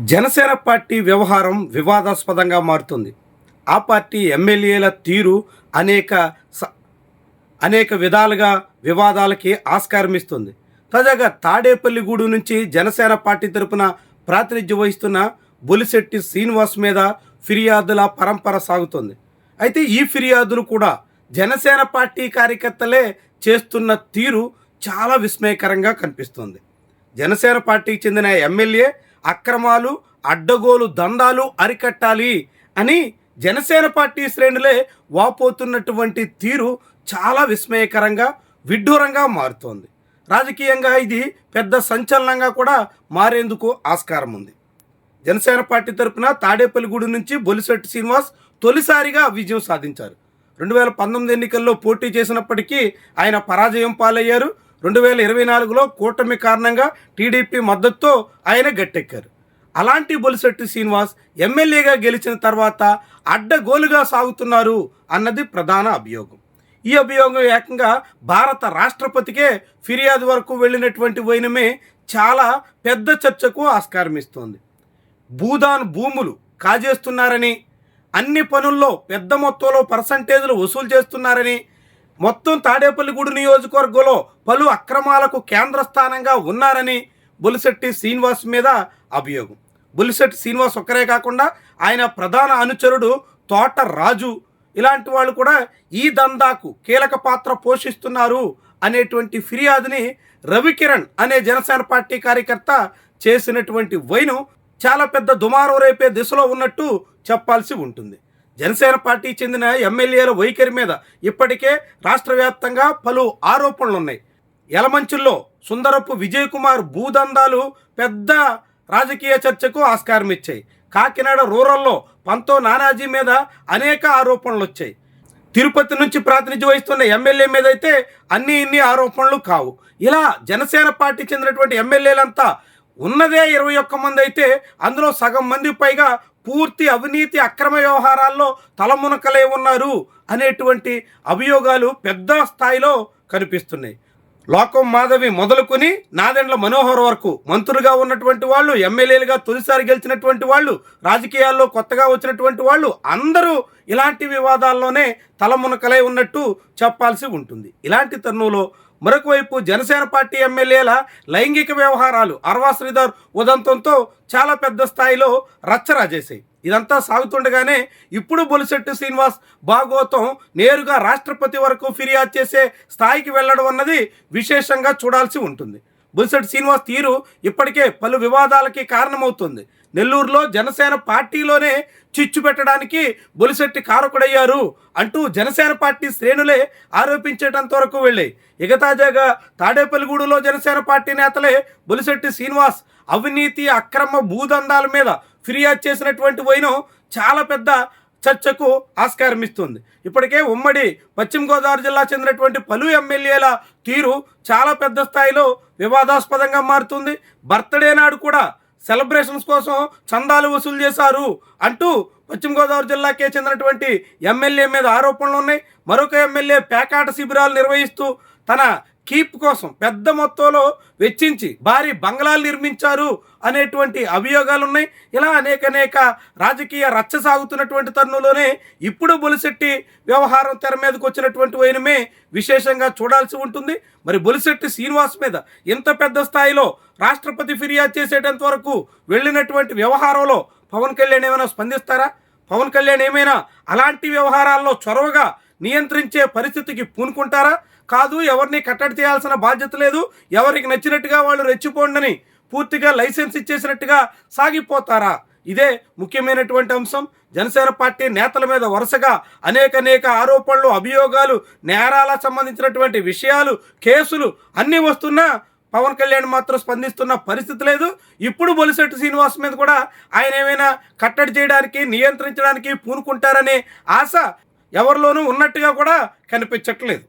Janasena party వ్యవహారం వివాదాస్పదంగా మారుతుంది. ఆ పార్టీ ఎమ్మెల్యేల తీరు అనేక స అనేక విధాలుగా వివాదాలకి ఆస్కారం ఇస్తుంది. తాజాగా తాడేపల్లిగూడు నుంచి జనసేన పార్టీ తరపున ప్రాతినిధ్యం వహిస్తున్న బొలిశెట్టి శ్రీనివాస్ మీద ఫిర్యాదుల పరంపర సాగుతోంది. అయితే ఈ ఫిర్యాదులు కూడా జనసేన పార్టీ కార్యకర్తలే చేస్తున్న తీరు చాలా విస్మయకరంగా కనిపిస్తుంది. జనసేన పార్టీకి చెందిన ఎమ్మెల్యే అక్రమాలు, అడ్డగోలు దందాలు అరికట్టాలి అని జనసేన పార్టీ శ్రేణులే వాపోతున్నటువంటి తీరు చాలా విస్మయకరంగా, విడ్డూరంగా మారుతోంది. రాజకీయంగా ఇది పెద్ద సంచలనంగా కూడా మారేందుకు ఆస్కారం ఉంది. జనసేన పార్టీ తరపున తాడేపల్లిగూడు నుంచి బొలిశెట్టి శ్రీనివాస్ తొలిసారిగా విజయం సాధించారు. 2019 ఎన్నికల్లో పోటీ చేసినప్పటికీ ఆయన పరాజయం పాలయ్యారు. 2024లో కూటమి కారణంగా టీడీపీ మద్దతుతో ఆయన గట్టెక్కారు. అలాంటి బొలిశెట్టి శ్రీనివాస్ ఎమ్మెల్యేగా గెలిచిన తర్వాత అడ్డగోలుగా సాగుతున్నారు అన్నది ప్రధాన అభియోగం. ఈ అభియోగం ఏకంగా భారత రాష్ట్రపతికే ఫిర్యాదు వరకు వెళ్ళినటువంటి వైనమే చాలా పెద్ద చర్చకు ఆస్కారం ఇస్తోంది. భూదాన్ భూములు కాజేస్తున్నారని, అన్ని పనుల్లో పెద్ద మొత్తంలో పర్సంటేజ్లు వసూలు చేస్తున్నారని, మొత్తం తాడేపల్లిగూడు నియోజకవర్గంలో పలు అక్రమాలకు కేంద్ర స్థానంగా ఉన్నారని బొలిశెట్టి శ్రీనివాస్ మీద అభియోగం. బొలిశెట్టి శ్రీనివాస్ ఒక్కరే కాకుండా ఆయన ప్రధాన అనుచరుడు తోట రాజు ఇలాంటి వాళ్ళు కూడా ఈ దందాకు కీలక పాత్ర పోషిస్తున్నారు అనేటువంటి ఫిర్యాదుని రవికిరణ్ అనే జనసేన పార్టీ కార్యకర్త చేసినటువంటి వైను చాలా పెద్ద దుమారం రేపే దిశలో ఉన్నట్టు చెప్పాల్సి ఉంటుంది. జనసేన పార్టీ చెందిన ఎమ్మెల్యేల వైఖరి మీద ఇప్పటికే రాష్ట్ర వ్యాప్తంగా పలు ఆరోపణలు ఉన్నాయి. యలమంచిల్లో సుందరపు విజయ్ కుమార్ భూదందాలు పెద్ద రాజకీయ చర్చకు ఆస్కారం ఇచ్చాయి. కాకినాడ రూరల్లో పంతో నానాజీ మీద అనేక ఆరోపణలు వచ్చాయి. తిరుపతి నుంచి ప్రాతినిధ్యం వహిస్తున్న ఎమ్మెల్యే మీద అయితే ఇన్ని ఆరోపణలు కావు. ఇలా జనసేన పార్టీ చెందినటువంటి ఎమ్మెల్యేలంతా ఉన్నదే 21 మంది అయితే అందులో సగం మంది పైగా పూర్తి అవినీతి అక్రమ వ్యవహారాల్లో తలమునకలే ఉన్నారు అనేటువంటి అభియోగాలు పెద్ద స్థాయిలో కనిపిస్తున్నాయి. లోకం మాధవి మొదలుకొని నాదెండ్ల మనోహర్ వరకు మంత్రులుగా ఉన్నటువంటి వాళ్ళు, ఎమ్మెల్యేలుగా తొలిసారి గెలిచినటువంటి వాళ్ళు, రాజకీయాల్లో కొత్తగా వచ్చినటువంటి వాళ్ళు అందరూ ఇలాంటి వివాదాల్లోనే తలమునకలై ఉన్నట్టు చెప్పాల్సి ఉంటుంది. ఇలాంటి తరుణంలో మరొక వైపు జనసేన పార్టీ ఎమ్మెల్యేల లైంగిక వ్యవహారాలు అర్వా శ్రీధర్ ఉదంతంతో చాలా పెద్ద స్థాయిలో రచ్చరాజేశాయి. ఇదంతా సాగుతుండగానే ఇప్పుడు బొలిశెట్టి శ్రీనివాస్ భాగోతం నేరుగా రాష్ట్రపతి వరకు ఫిర్యాదు చేసే స్థాయికి వెళ్ళడం అన్నది విశేషంగా చూడాల్సి ఉంటుంది. బొలిశెట్టి శ్రీనివాస్ తీరు ఇప్పటికే పలు వివాదాలకి కారణమవుతుంది. నెల్లూరులో జనసేన పార్టీలోనే చిచ్చు పెట్టడానికి బొలిశెట్టి కారకుడయ్యారు అంటూ జనసేన పార్టీ శ్రేణులే ఆరోపించేటంత వరకు వెళ్ళాయి. ఇక తాజాగా తాడేపల్లిగూడులో జనసేన పార్టీ నేతలే బొలిశెట్టి శ్రీనివాస్ అవినీతి అక్రమ భూదందాల మీద ఫిర్యాదు చేసినటువంటి వైనం చాలా పెద్ద చర్చకు ఆస్కారం ఇస్తుంది. ఇప్పటికే ఉమ్మడి పశ్చిమ గోదావరి జిల్లా చెందినటువంటి పలు ఎమ్మెల్యేల తీరు చాలా పెద్ద స్థాయిలో వివాదాస్పదంగా మారుతుంది. బర్త్డే నాడు కూడా సెలబ్రేషన్స్ కోసం చందాలు వసూలు చేశారు అంటూ పశ్చిమ గోదావరి జిల్లాకే చెందినటువంటి ఎమ్మెల్యే మీద ఆరోపణలు ఉన్నాయి. మరొక ఎమ్మెల్యే పేకాట శిబిరాలు నిర్వహిస్తూ తన కీప్ కోసం పెద్ద మొత్తంలో వెచ్చించి భారీ బంగ్లాలు నిర్మించారు అనేటువంటి అభియోగాలు ఉన్నాయి. ఇలా అనేక రాజకీయ రచ్చ సాగుతున్నటువంటి తరుణంలోనే ఇప్పుడు బొలిశెట్టి వ్యవహారం తెర మీదకి వచ్చినటువంటి వైనమే విశేషంగా చూడాల్సి ఉంటుంది. మరి బొలిశెట్టి శ్రీనివాస్ మీద ఇంత పెద్ద స్థాయిలో రాష్ట్రపతి ఫిర్యాదు చేసేటంత వరకు వెళ్ళినటువంటి వ్యవహారంలో పవన్ కళ్యాణ్ ఏమైనా స్పందిస్తారా? పవన్ కళ్యాణ్ ఏమైనా అలాంటి వ్యవహారాల్లో చొరవగా నియంత్రించే పరిస్థితికి పూనుకుంటారా? కాదు, ఎవరిని కట్టడి చేయాల్సిన బాధ్యత లేదు, ఎవరికి నచ్చినట్టుగా వాళ్ళు రెచ్చిపోండని పూర్తిగా లైసెన్స్ ఇచ్చేసినట్టుగా సాగిపోతారా? ఇదే ముఖ్యమైనటువంటి అంశం. జనసేన పార్టీ నేతల మీద వరుసగా అనేక ఆరోపణలు, అభియోగాలు, నేరాలకు సంబంధించినటువంటి విషయాలు, కేసులు అన్నీ వస్తున్నా పవన్ కళ్యాణ్ మాత్రం స్పందిస్తున్న పరిస్థితి లేదు. ఇప్పుడు బొలిశెట్టి శ్రీనివాస్ మీద కూడా ఆయన ఏమైనా కట్టడి చేయడానికి, నియంత్రించడానికి పూనుకుంటారనే ఆశ ఎవరిలోనూ ఉన్నట్టుగా కూడా కనిపించట్లేదు.